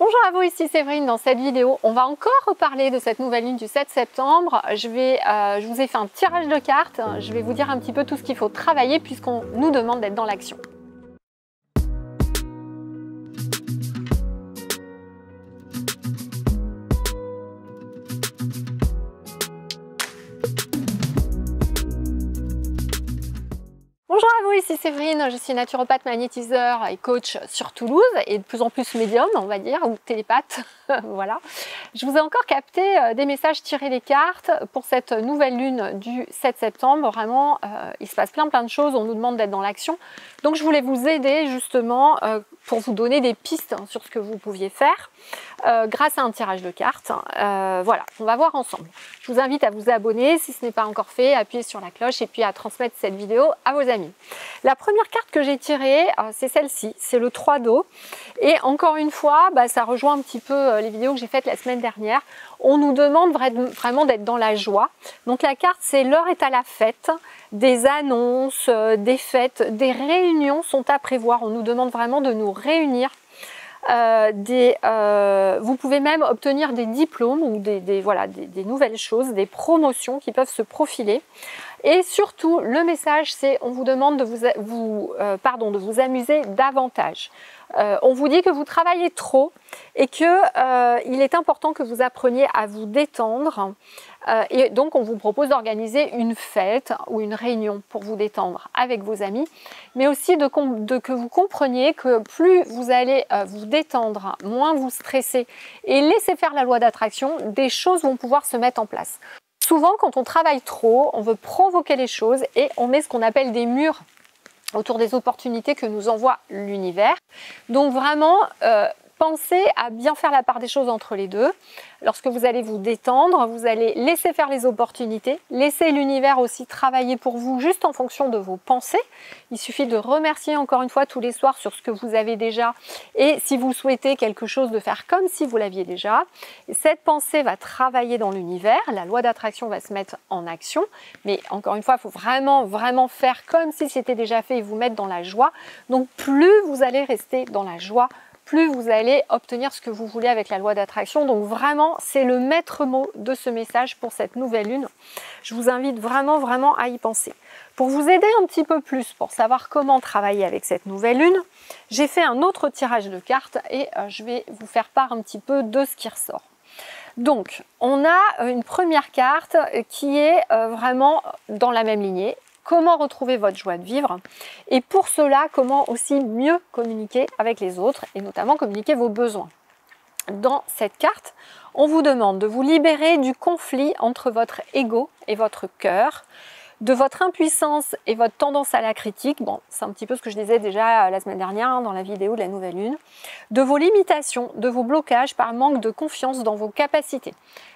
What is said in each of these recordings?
Bonjour à vous, ici Séverine. Dans cette vidéo, on va encore reparler de cette nouvelle lune du 7 septembre. Je vous ai fait un tirage de cartes. Je vais vous dire un petit peu tout ce qu'il faut travailler puisqu'on nous demande d'être dans l'action. Bonjour à vous, ici Séverine, je suis naturopathe, magnétiseur et coach sur Toulouse et de plus en plus médium, on va dire, ou télépathe, voilà. Je vous ai encore capté des messages tirés des cartes pour cette nouvelle lune du 7 septembre. Vraiment, il se passe plein de choses, on nous demande d'être dans l'action. Donc je voulais vous aider justement pour vous donner des pistes sur ce que vous pouviez faire grâce à un tirage de cartes. Voilà, on va voir ensemble. Je vous invite à vous abonner si ce n'est pas encore fait, appuyer sur la cloche et puis à transmettre cette vidéo à vos amis. La première carte que j'ai tirée, c'est celle-ci, c'est le 3 d'eau. Et encore une fois, ça rejoint un petit peu les vidéos que j'ai faites la semaine dernière. On nous demande vraiment d'être dans la joie. Donc la carte, c'est l'heure est à la fête. Des annonces, des fêtes, des réunions sont à prévoir. On nous demande vraiment de nous réunir. Vous pouvez même obtenir des diplômes ou des nouvelles choses, des promotions qui peuvent se profiler. Et surtout, le message, c'est on vous demande de vous amuser davantage. On vous dit que vous travaillez trop et que il est important que vous appreniez à vous détendre. Et donc, on vous propose d'organiser une fête ou une réunion pour vous détendre avec vos amis, mais aussi que vous compreniez que plus vous allez vous détendre, moins vous stresser et laisser faire la loi d'attraction, des choses vont pouvoir se mettre en place. Souvent, quand on travaille trop, on veut provoquer les choses et on met ce qu'on appelle des murs autour des opportunités que nous envoie l'univers. Donc vraiment, pensez à bien faire la part des choses entre les deux. Lorsque vous allez vous détendre, vous allez laisser faire les opportunités, laisser l'univers aussi travailler pour vous juste en fonction de vos pensées. Il suffit de remercier encore une fois tous les soirs sur ce que vous avez déjà et si vous souhaitez quelque chose de faire comme si vous l'aviez déjà. Et cette pensée va travailler dans l'univers, la loi d'attraction va se mettre en action, mais encore une fois, il faut vraiment faire comme si c'était déjà fait et vous mettre dans la joie. Donc plus vous allez rester dans la joie, plus vous allez obtenir ce que vous voulez avec la loi d'attraction. Donc vraiment, c'est le maître mot de ce message pour cette nouvelle lune. Je vous invite vraiment à y penser. Pour vous aider un petit peu plus, pour savoir comment travailler avec cette nouvelle lune, j'ai fait un autre tirage de cartes et je vais vous faire part un petit peu de ce qui ressort. Donc, on a une première carte qui est vraiment dans la même lignée. Comment retrouver votre joie de vivre et pour cela, comment aussi mieux communiquer avec les autres et notamment communiquer vos besoins. Dans cette carte, on vous demande de vous libérer du conflit entre votre ego et votre cœur, de votre impuissance et votre tendance à la critique, bon, c'est un petit peu ce que je disais déjà la semaine dernière dans la vidéo de la nouvelle lune, de vos limitations, de vos blocages par manque de confiance dans vos capacités.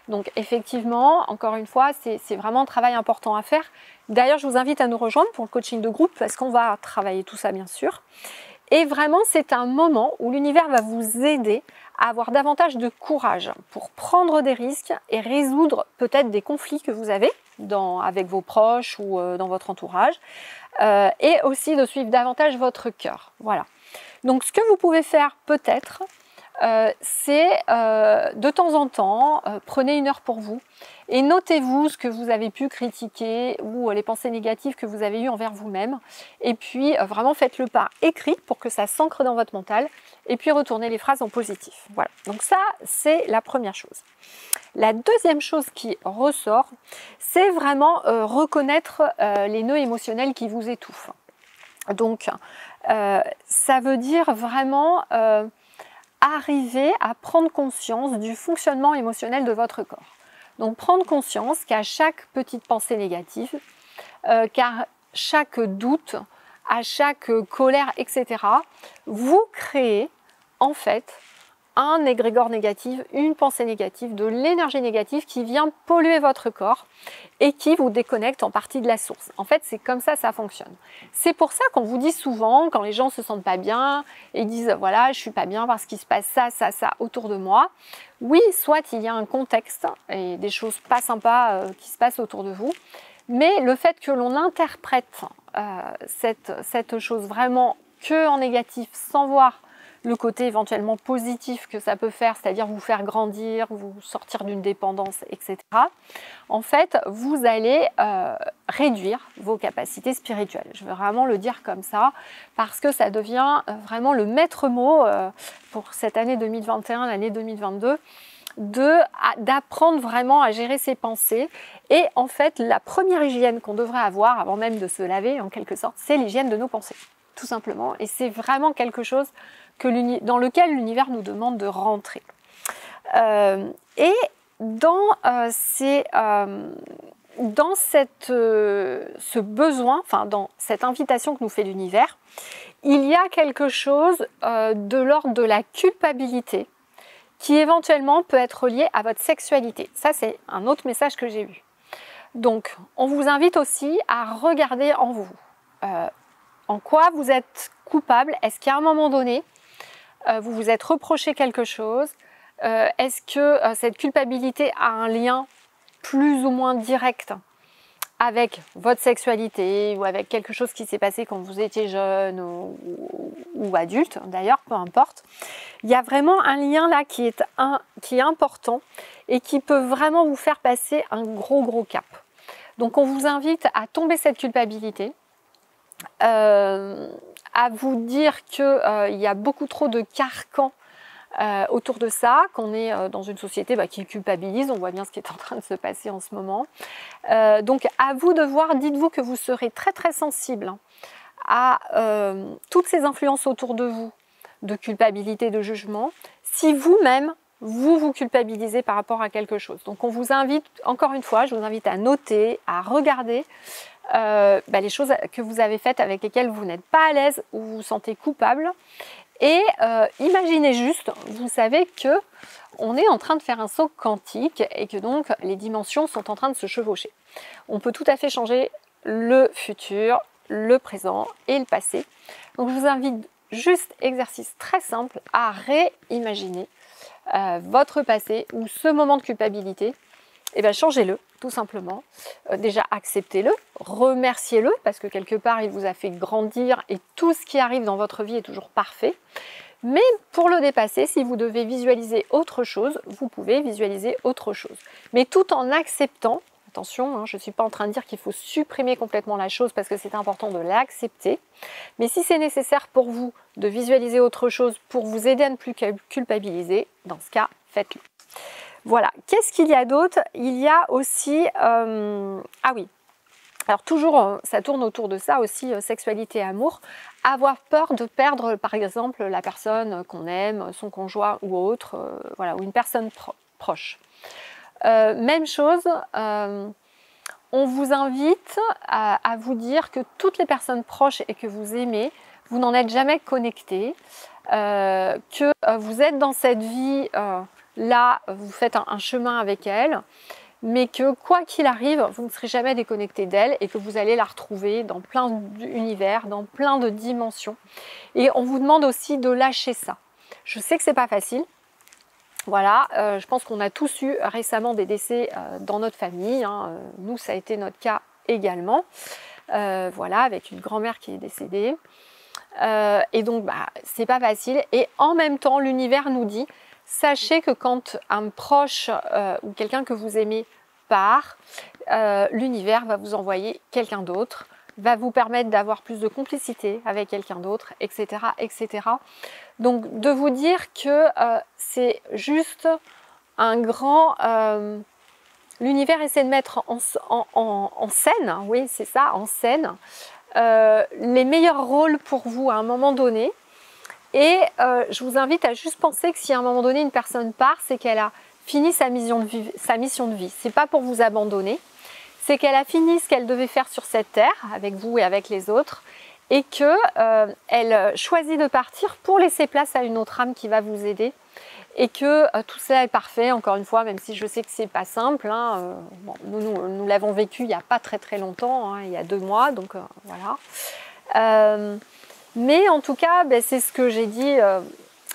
Donc effectivement, encore une fois, c'est vraiment un travail important à faire. D'ailleurs, je vous invite à nous rejoindre pour le coaching de groupe parce qu'on va travailler tout ça bien sûr. Et vraiment, c'est un moment où l'univers va vous aider à avoir davantage de courage pour prendre des risques et résoudre peut-être des conflits que vous avez avec vos proches ou dans votre entourage et aussi de suivre davantage votre cœur. Voilà. Donc, ce que vous pouvez faire peut-être, c'est de temps en temps, prenez une heure pour vous et notez-vous ce que vous avez pu critiquer ou les pensées négatives que vous avez eues envers vous-même et puis vraiment faites-le par écrit pour que ça s'ancre dans votre mental et puis retournez les phrases en positif. Voilà, donc ça c'est la première chose. La deuxième chose qui ressort, c'est vraiment reconnaître les nœuds émotionnels qui vous étouffent. Donc ça veut dire vraiment arriver à prendre conscience du fonctionnement émotionnel de votre corps. Donc prendre conscience qu'à chaque petite pensée négative, qu'à chaque doute, à chaque colère, etc., vous créez en fait un égrégore négatif, une pensée négative, de l'énergie négative qui vient polluer votre corps et qui vous déconnecte en partie de la source. En fait, c'est comme ça fonctionne. C'est pour ça qu'on vous dit souvent, quand les gens se sentent pas bien et disent « voilà, je suis pas bien parce qu'il se passe ça autour de moi », oui, soit il y a un contexte et des choses pas sympas qui se passent autour de vous, mais le fait que l'on interprète cette chose vraiment que en négatif sans voir le côté éventuellement positif que ça peut faire, c'est-à-dire vous faire grandir, vous sortir d'une dépendance, etc. En fait, vous allez réduire vos capacités spirituelles. Je veux vraiment le dire comme ça, parce que ça devient vraiment le maître mot pour cette année 2021, l'année 2022, d'apprendre vraiment à gérer ses pensées. Et en fait, la première hygiène qu'on devrait avoir, avant même de se laver en quelque sorte, c'est l'hygiène de nos pensées, tout simplement. Et c'est vraiment quelque chose dans lequel l'univers nous demande de rentrer. Et dans ce besoin, enfin dans cette invitation que nous fait l'univers, il y a quelque chose de l'ordre de la culpabilité qui éventuellement peut être lié à votre sexualité. Ça, c'est un autre message que j'ai eu. Donc, on vous invite aussi à regarder en vous. En quoi vous êtes coupable? Est-ce qu'à un moment donné, vous vous êtes reproché quelque chose? Est-ce que cette culpabilité a un lien plus ou moins direct avec votre sexualité ou avec quelque chose qui s'est passé quand vous étiez jeune ou adulte, d'ailleurs, peu importe. Il y a vraiment un lien là qui est important et qui peut vraiment vous faire passer un gros cap. Donc on vous invite à tomber cette culpabilité, à vous dire qu'il y a beaucoup trop de carcans autour de ça, qu'on est dans une société qui culpabilise, on voit bien ce qui est en train de se passer en ce moment. Donc à vous de voir, dites-vous que vous serez très sensible à toutes ces influences autour de vous, de culpabilité, de jugement, si vous-même, vous culpabilisez par rapport à quelque chose. Donc on vous invite, encore une fois, je vous invite à noter, à regarder les choses que vous avez faites avec lesquelles vous n'êtes pas à l'aise ou vous vous sentez coupable. Et imaginez juste, vous savez que on est en train de faire un saut quantique et que donc les dimensions sont en train de se chevaucher. On peut tout à fait changer le futur, le présent et le passé. Donc je vous invite juste, exercice très simple, à réimaginer votre passé ou ce moment de culpabilité. Et bien changez-le, tout simplement. Déjà acceptez-le, remerciez-le, parce que quelque part il vous a fait grandir et tout ce qui arrive dans votre vie est toujours parfait. Mais pour le dépasser, si vous devez visualiser autre chose, vous pouvez visualiser autre chose. Mais tout en acceptant, attention, je ne suis pas en train de dire qu'il faut supprimer complètement la chose parce que c'est important de l'accepter. Mais si c'est nécessaire pour vous de visualiser autre chose pour vous aider à ne plus culpabiliser, dans ce cas, faites-le. Voilà, qu'est-ce qu'il y a d'autre? Il y a aussi, ah oui, alors toujours ça tourne autour de ça aussi, sexualité et amour, avoir peur de perdre par exemple la personne qu'on aime, son conjoint ou autre, voilà, ou une personne proche. Même chose, on vous invite à vous dire que toutes les personnes proches et que vous aimez, vous n'en êtes jamais connectés, que vous êtes dans cette vie... Là, vous faites un chemin avec elle, mais que quoi qu'il arrive, vous ne serez jamais déconnecté d'elle et que vous allez la retrouver dans plein d'univers, dans plein de dimensions. Et on vous demande aussi de lâcher ça. Je sais que c'est pas facile. Voilà, je pense qu'on a tous eu récemment des décès dans notre famille. Nous, ça a été notre cas également. Voilà, avec une grand-mère qui est décédée. Et donc, c'est pas facile. Et en même temps, l'univers nous dit... Sachez que quand un proche ou quelqu'un que vous aimez part, l'univers va vous envoyer quelqu'un d'autre, va vous permettre d'avoir plus de complicité avec quelqu'un d'autre, etc., etc. Donc de vous dire que c'est juste un grand... l'univers essaie de mettre en scène, oui c'est ça, en scène, les meilleurs rôles pour vous à un moment donné. Et je vous invite à juste penser que si à un moment donné une personne part, c'est qu'elle a fini sa mission de vie. C'est pas pour vous abandonner, c'est qu'elle a fini ce qu'elle devait faire sur cette terre avec vous et avec les autres, et que elle choisit de partir pour laisser place à une autre âme qui va vous aider, et que tout ça est parfait. Encore une fois, même si je sais que c'est pas simple, bon, nous l'avons vécu il y a pas très longtemps, il y a 2 mois, donc voilà. Mais en tout cas, c'est ce que j'ai dit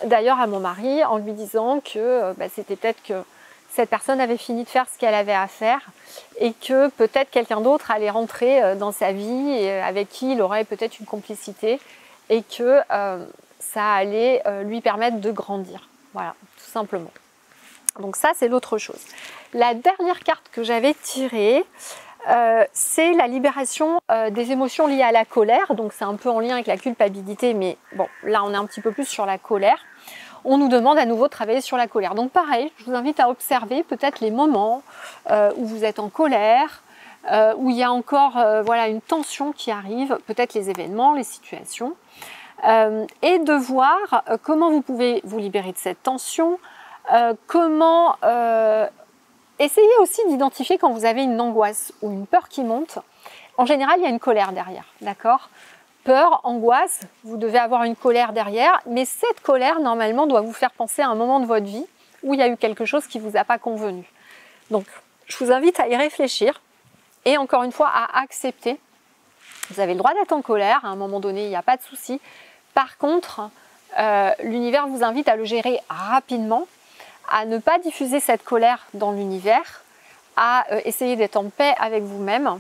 d'ailleurs à mon mari en lui disant que c'était peut-être que cette personne avait fini de faire ce qu'elle avait à faire et que peut-être quelqu'un d'autre allait rentrer dans sa vie et avec qui il aurait peut-être une complicité et que ça allait lui permettre de grandir. Voilà, tout simplement. Donc ça, c'est l'autre chose. La dernière carte que j'avais tirée, c'est la libération des émotions liées à la colère. Donc c'est un peu en lien avec la culpabilité, mais bon, là on est un petit peu plus sur la colère. On nous demande à nouveau de travailler sur la colère. Donc pareil, je vous invite à observer peut-être les moments où vous êtes en colère, où il y a encore voilà, une tension qui arrive, peut-être les événements, les situations, et de voir comment vous pouvez vous libérer de cette tension, comment essayez aussi d'identifier quand vous avez une angoisse ou une peur qui monte. En général, il y a une colère derrière, d'accord ? Peur, angoisse, vous devez avoir une colère derrière, mais cette colère, normalement, doit vous faire penser à un moment de votre vie où il y a eu quelque chose qui ne vous a pas convenu. Donc, je vous invite à y réfléchir et encore une fois, à accepter. Vous avez le droit d'être en colère, à un moment donné, il n'y a pas de souci. Par contre, l'univers vous invite à le gérer rapidement, à ne pas diffuser cette colère dans l'univers, à essayer d'être en paix avec vous-même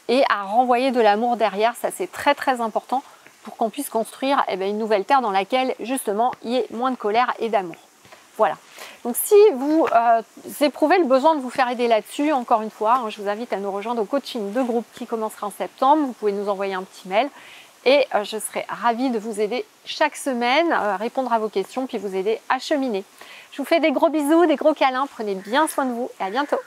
et à renvoyer de l'amour derrière. Ça, c'est très très important pour qu'on puisse construire une nouvelle terre dans laquelle justement il y ait moins de colère et d'amour. Voilà. Donc si vous éprouvez le besoin de vous faire aider là-dessus, encore une fois, je vous invite à nous rejoindre au coaching de groupe qui commencera en septembre. Vous pouvez nous envoyer un petit mail et je serai ravie de vous aider chaque semaine, répondre à vos questions puis vous aider à cheminer. Je vous fais des gros bisous, des gros câlins, prenez bien soin de vous et à bientôt.